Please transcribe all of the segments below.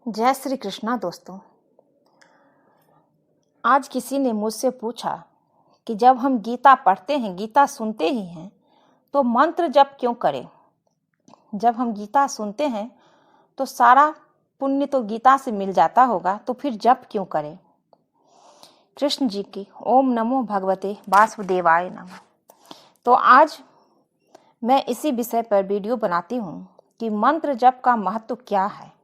जय श्री कृष्णा दोस्तों। आज किसी ने मुझसे पूछा कि जब हम गीता पढ़ते हैं, गीता सुनते ही हैं, तो मंत्र जप क्यों करें। जब हम गीता सुनते हैं तो सारा पुण्य तो गीता से मिल जाता होगा, तो फिर जप क्यों करें। कृष्ण जी की ओम नमो भगवते वासुदेवाय नमः। तो आज मैं इसी विषय पर वीडियो बनाती हूँ कि मंत्र जप का महत्व क्या है।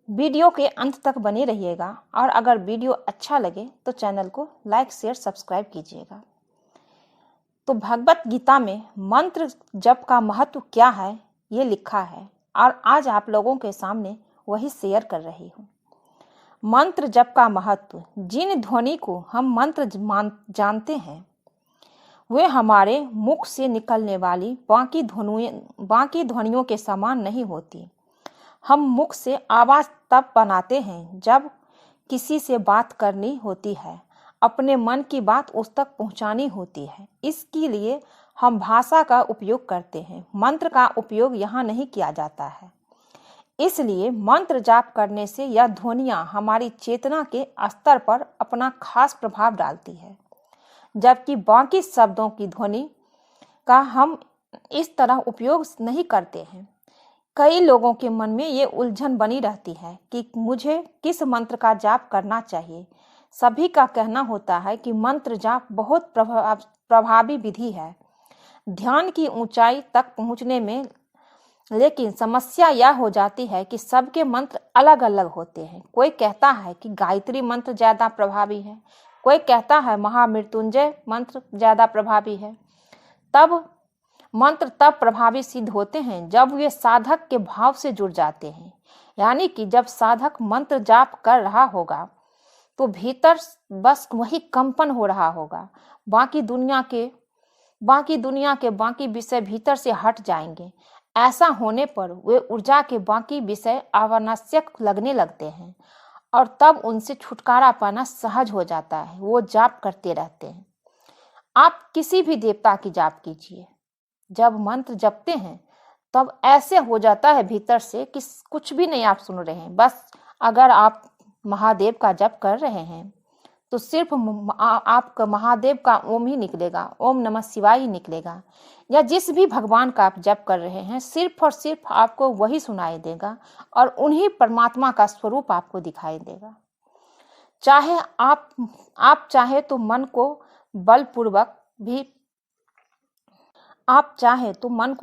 वीडियो के अंत तक बने रहिएगा और अगर वीडियो अच्छा लगे तो चैनल को लाइक शेयर सब्सक्राइब कीजिएगा। तो भगवत गीता में मंत्र जप का महत्व क्या है ये लिखा है और आज आप लोगों के सामने वही शेयर कर रही हूँ। मंत्र जप का महत्व। जिन ध्वनि को हम मंत्र जानते हैं वे हमारे मुख से निकलने वाली बाकी ध्वनियों के समान नहीं होती। हम मुख से आवाज तब बनाते हैं जब किसी से बात करनी होती है, अपने मन की बात उस तक पहुंचानी होती है। इसके लिए हम भाषा का उपयोग करते हैं, मंत्र का उपयोग यहाँ नहीं किया जाता है। इसलिए मंत्र जाप करने से यह ध्वनियाँ हमारी चेतना के स्तर पर अपना खास प्रभाव डालती है, जबकि बाकी शब्दों की ध्वनि का हम इस तरह उपयोग नहीं करते हैं। कई लोगों के मन में ये उलझन बनी रहती है कि मुझे किस मंत्र का जाप करना चाहिए। सभी का कहना होता है कि मंत्र जाप बहुत प्रभावी विधि है ध्यान की ऊंचाई तक पहुंचने में, लेकिन समस्या यह हो जाती है कि सबके मंत्र अलग अलग होते हैं। कोई कहता है कि गायत्री मंत्र ज़्यादा प्रभावी है, कोई कहता है महामृत्युंजय मंत्र ज़्यादा प्रभावी है। मंत्र तब प्रभावी सिद्ध होते हैं जब वे साधक के भाव से जुड़ जाते हैं, यानी कि जब साधक मंत्र जाप कर रहा होगा तो भीतर बस वही कंपन हो रहा होगा। बाकी दुनिया के बाकी विषय भीतर से हट जाएंगे। ऐसा होने पर वे ऊर्जा के बाकी विषय अनावश्यक लगने लगते हैं और तब उनसे छुटकारा पाना सहज हो जाता है। वो जाप करते रहते हैं। आप किसी भी देवता की जाप कीजिए, जब मंत्र जपते हैं तब ऐसे हो जाता है भीतर से कि कुछ भी नहीं आप सुन रहे हैं। बस अगर आप महादेव का जप कर रहे हैं तो सिर्फ आपका महादेव का ओम ही निकलेगा, ओम नमः शिवाय ही निकलेगा। या जिस भी भगवान का आप जप कर रहे हैं सिर्फ और सिर्फ आपको वही सुनाई देगा और उन्हीं परमात्मा का स्वरूप आपको दिखाई देगा। आप चाहे तो मन को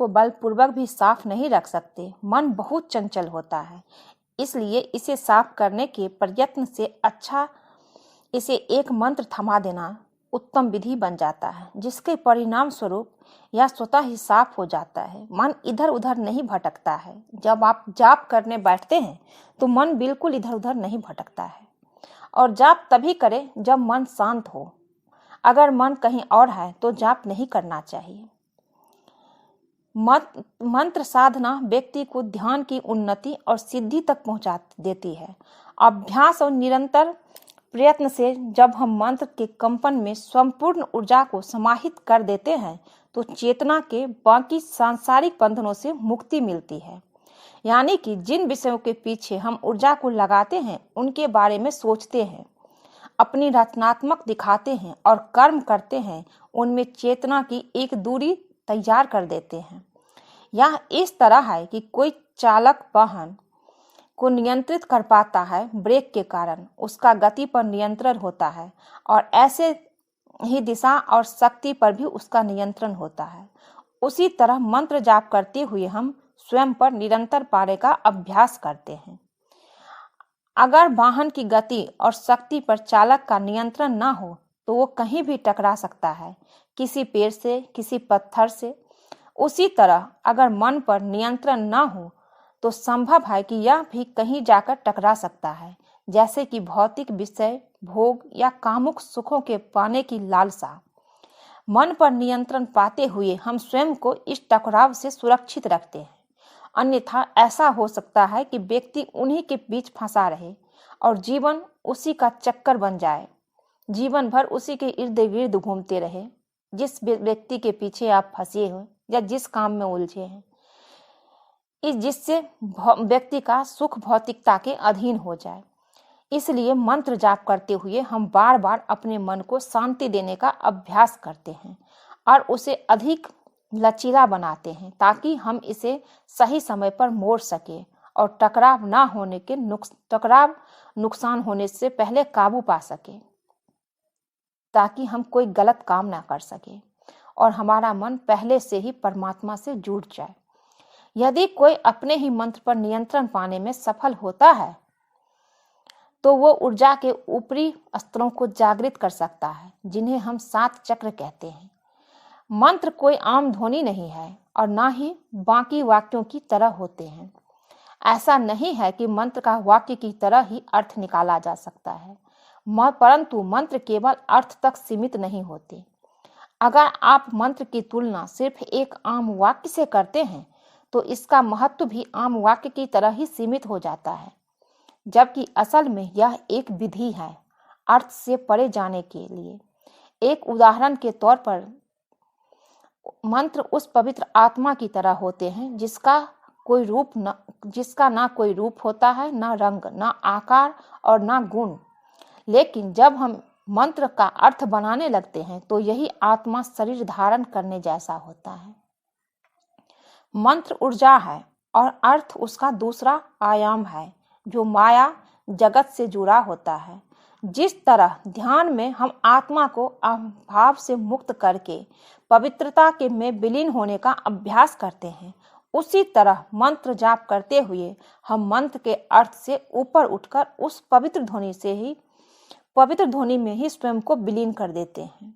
बलपूर्वक भी साफ नहीं रख सकते। मन बहुत चंचल होता है, इसलिए इसे साफ करने के प्रयत्न से अच्छा इसे एक मंत्र थमा देना उत्तम विधि बन जाता है, जिसके परिणाम स्वरूप यह स्वतः ही साफ हो जाता है। मन इधर उधर नहीं भटकता है। जब आप जाप करने बैठते हैं तो मन बिल्कुल इधर उधर नहीं भटकता है। और जाप तभी करें जब मन शांत हो। अगर मन कहीं और है तो जाप नहीं करना चाहिए। मंत्र साधना व्यक्ति को ध्यान की उन्नति और सिद्धि तक पहुंचा देती है। अभ्यास और निरंतर प्रयत्न से जब हम मंत्र के कंपन में संपूर्ण ऊर्जा को समाहित कर देते हैं तो चेतना के बाकी सांसारिक बंधनों से मुक्ति मिलती है। यानी कि जिन विषयों के पीछे हम ऊर्जा को लगाते हैं उनके बारे में सोचते हैं, अपनी रचनात्मक दिखाते हैं और कर्म करते हैं, उनमें चेतना की एक दूरी तैयार कर देते हैं। यह इस तरह है कि कोई चालक वाहन को नियंत्रित कर पाता है, ब्रेक के कारण उसका गति पर नियंत्रण होता है और ऐसे ही दिशा और शक्ति पर भी उसका नियंत्रण होता है। उसी तरह मंत्र जाप करते हुए हम स्वयं पर निरंतर पाने का अभ्यास करते हैं। अगर वाहन की गति और शक्ति पर चालक का नियंत्रण ना हो तो वो कहीं भी टकरा सकता है, किसी पेड़ से, किसी पत्थर से। उसी तरह अगर मन पर नियंत्रण ना हो तो संभव है कि यह भी कहीं जाकर टकरा सकता है, जैसे कि भौतिक विषय, भोग या कामुक सुखों के पाने की लालसा। मन पर नियंत्रण पाते हुए हम स्वयं को इस टकराव से सुरक्षित रखते हैं। अन्यथा ऐसा हो सकता है कि व्यक्ति उन्हीं के बीच फंसा रहे और जीवन उसी का चक्कर बन जाए, जीवन भर उसी के इर्द गिर्द घूमते रहे। जिस व्यक्ति के पीछे आप फंसे हो या जिस काम में उलझे हैं, जिससे व्यक्ति का सुख भौतिकता के अधीन हो जाए। इसलिए मंत्र जाप करते हुए हम बार बार अपने मन को शांति देने का अभ्यास करते हैं और उसे अधिक लचीला बनाते हैं ताकि हम इसे सही समय पर मोड़ सके और टकराव नुकसान होने से पहले काबू पा सके, ताकि हम कोई गलत काम ना कर सके और हमारा मन पहले से ही परमात्मा से जुड़ जाए। यदि कोई अपने ही मंत्र पर नियंत्रण पाने में सफल होता है तो वो ऊर्जा के ऊपरी स्तरों को जागृत कर सकता है, जिन्हें हम 7 चक्र कहते हैं। मंत्र कोई आम ध्वनि नहीं है और ना ही बाकी वाक्यों की तरह होते हैं। ऐसा नहीं है कि मंत्र का वाक्य की तरह ही अर्थ निकाला जा सकता है, परंतु मंत्र केवल अर्थ तक सीमित नहीं होते। अगर आप मंत्र की तुलना सिर्फ एक आम वाक्य से करते हैं तो इसका महत्व भी आम वाक्य की तरह ही सीमित हो जाता है, जबकि असल में यह एक विधि है अर्थ से परे जाने के लिए। एक उदाहरण के तौर पर मंत्र उस पवित्र आत्मा की तरह होते हैं जिसका ना कोई रूप होता है, ना रंग, ना आकार और ना गुण। लेकिन जब हम मंत्र का अर्थ बनाने लगते हैं तो यही आत्मा शरीर धारण करने जैसा होता है। मंत्र ऊर्जा है और अर्थ उसका दूसरा आयाम है जो माया जगत से जुड़ा होता है। जिस तरह ध्यान में हम आत्मा को अभाव से मुक्त करके पवित्रता के में विलीन होने का अभ्यास करते हैं, उसी तरह मंत्र जाप करते हुए हम मंत्र के अर्थ से ऊपर उठकर उस पवित्र ध्वनि में ही स्वयं को विलीन कर देते हैं।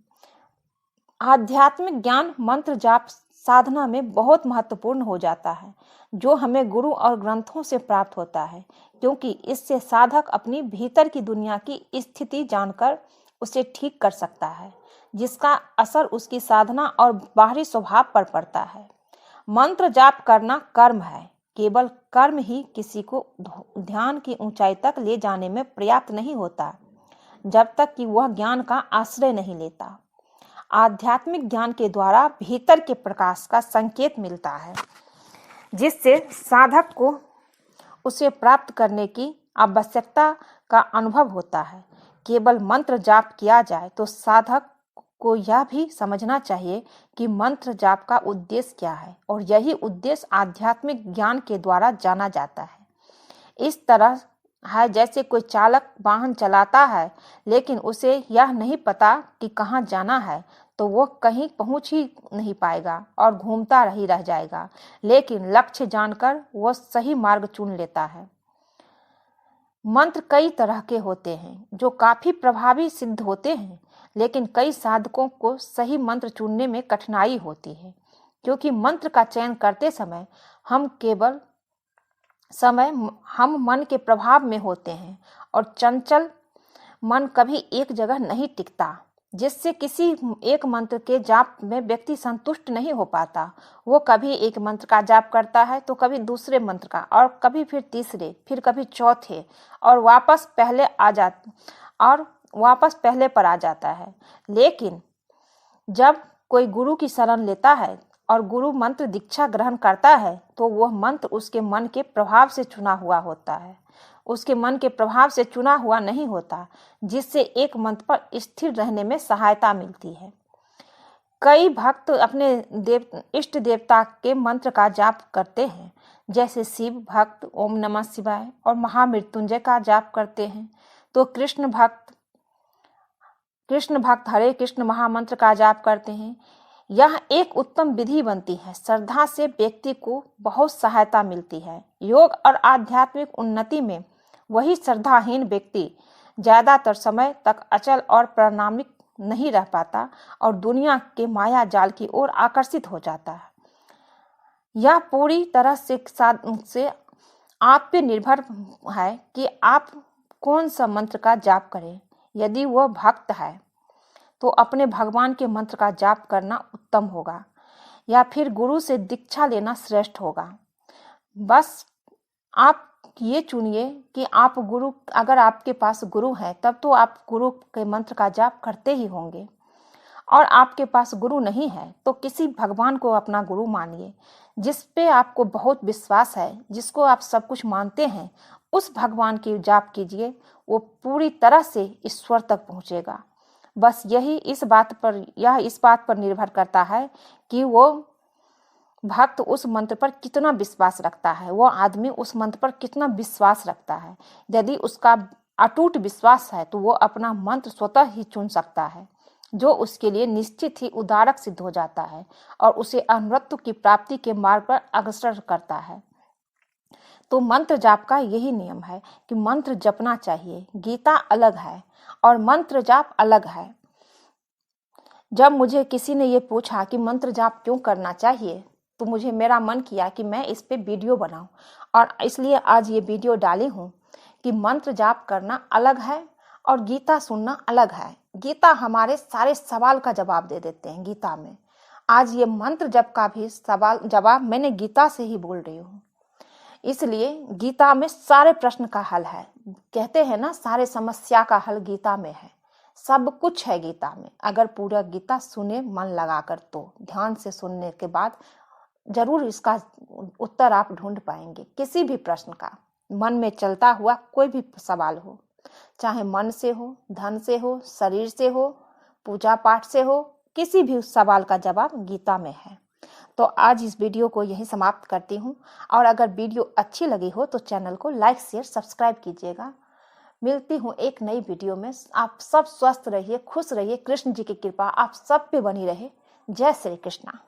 आध्यात्मिक ज्ञान मंत्र जाप साधना में बहुत महत्वपूर्ण हो जाता है, जो हमें गुरु और ग्रंथों से प्राप्त होता है, क्योंकि इससे साधक अपनी भीतर की दुनिया की स्थिति जानकर उसे ठीक कर सकता है, जिसका असर उसकी साधना और बाहरी स्वभाव पर पड़ता है। मंत्र जाप करना कर्म है। केवल कर्म ही किसी को ध्यान की ऊंचाई तक ले जाने में पर्याप्त नहीं होता, जब तक कि वह ज्ञान का आश्रय नहीं लेता। आध्यात्मिक ज्ञान के द्वारा भीतर के प्रकाश का संकेत मिलता है, जिससे साधक को उसे प्राप्त करने की आवश्यकता का अनुभव होता है। केवल मंत्र जाप किया जाए तो साधक को यह भी समझना चाहिए कि मंत्र जाप का उद्देश्य क्या है, और यही उद्देश्य आध्यात्मिक ज्ञान के द्वारा जाना जाता है। इस तरह है जैसे कोई चालक वाहन चलाता है लेकिन उसे यह नहीं पता कि कहाँ जाना है, तो वो कहीं पहुंच ही नहीं पाएगा और घूमता ही रह जाएगा। लेकिन लक्ष्य जानकर वो सही मार्ग चुन लेता है। मंत्र कई तरह के होते हैं जो काफी प्रभावी सिद्ध होते हैं, लेकिन कई साधकों को सही मंत्र चुनने में कठिनाई होती है, क्योंकि मंत्र का चयन करते समय हम मन के प्रभाव में होते हैं और चंचल मन कभी एक जगह नहीं टिकता, जिससे किसी एक मंत्र के जाप में व्यक्ति संतुष्ट नहीं हो पाता। वो कभी एक मंत्र का जाप करता है तो कभी दूसरे मंत्र का, और कभी फिर तीसरे, फिर कभी चौथे, और वापस पहले पर आ जाता है। लेकिन जब कोई गुरु की शरण लेता है और गुरु मंत्र दीक्षा ग्रहण करता है तो वह मंत्र उसके मन के प्रभाव से चुना हुआ होता है, उसके मन के प्रभाव से चुना हुआ नहीं होता, जिससे एक मंत्र पर स्थिर रहने में सहायता मिलती है। कई भक्त अपने इष्ट देवता के मंत्र का जाप करते हैं, जैसे शिव भक्त ओम नमः शिवाय और महामृत्युंजय का जाप करते हैं, तो कृष्ण भक्त हरे कृष्ण महामंत्र का जाप करते हैं। यह एक उत्तम विधि बनती है। श्रद्धा से व्यक्ति को बहुत सहायता मिलती है। योग और आध्यात्मिक उन्नति में वही श्रद्धाहीन व्यक्ति ज्यादातर समय तक अचल और प्रामाणिक नहीं रह पाता और दुनिया के माया जाल की ओर आकर्षित हो जाता है। यह पूरी तरह से आप पे निर्भर है कि आप कौन सा मंत्र का जाप करें। यदि वह भक्त है तो अपने भगवान के मंत्र का जाप करना उत्तम होगा, या फिर गुरु से दीक्षा लेना श्रेष्ठ होगा। बस आप ये चुनिए कि अगर आपके पास गुरु है तब तो आप गुरु के मंत्र का जाप करते ही होंगे, और आपके पास गुरु नहीं है तो किसी भगवान को अपना गुरु मानिए, जिस पे आपको बहुत विश्वास है, जिसको आप सब कुछ मानते हैं, उस भगवान की जाप कीजिए, वो पूरी तरह से ईश्वर तक पहुंचेगा। बस इस बात पर निर्भर करता है कि वो भक्त उस मंत्र पर कितना विश्वास रखता है, वो आदमी उस मंत्र पर कितना विश्वास रखता है। यदि उसका अटूट विश्वास है तो वो अपना मंत्र स्वतः ही चुन सकता है, जो उसके लिए निश्चित ही उदारक सिद्ध हो जाता है और उसे अमृत की प्राप्ति के मार्ग पर अग्रसर करता है। तो मंत्र जाप का यही नियम है कि मंत्र जपना चाहिए। गीता अलग है और मंत्र जाप अलग है। जब मुझे किसी ने ये पूछा कि मंत्र जाप क्यों करना चाहिए, तो मेरा मन किया कि मैं इस पे वीडियो बनाऊं, और इसलिए आज ये वीडियो डाली हूँ कि मंत्र जाप करना अलग है और गीता सुनना अलग है। गीता हमारे सारे सवाल का जवाब दे देते हैं गीता में। आज ये मंत्र जप का भी सवाल जवाब मैंने गीता से ही बोल रही हूँ। इसलिए गीता में सारे प्रश्न का हल है। कहते हैं ना, सारे समस्या का हल गीता में है। सब कुछ है गीता में। अगर पूरा गीता सुने मन लगाकर, तो ध्यान से सुनने के बाद जरूर इसका उत्तर आप ढूंढ पाएंगे। किसी भी प्रश्न का, मन में चलता हुआ कोई भी सवाल हो, चाहे मन से हो, धन से हो, शरीर से हो, पूजा पाठ से हो, किसी भी उस सवाल का जवाब गीता में है। तो आज इस वीडियो को यहीं समाप्त करती हूँ, और अगर वीडियो अच्छी लगी हो तो चैनल को लाइक शेयर सब्सक्राइब कीजिएगा। मिलती हूँ एक नई वीडियो में। आप सब स्वस्थ रहिए, खुश रहिए। कृष्ण जी की कृपा आप सब पे बनी रहे। जय श्री कृष्णा।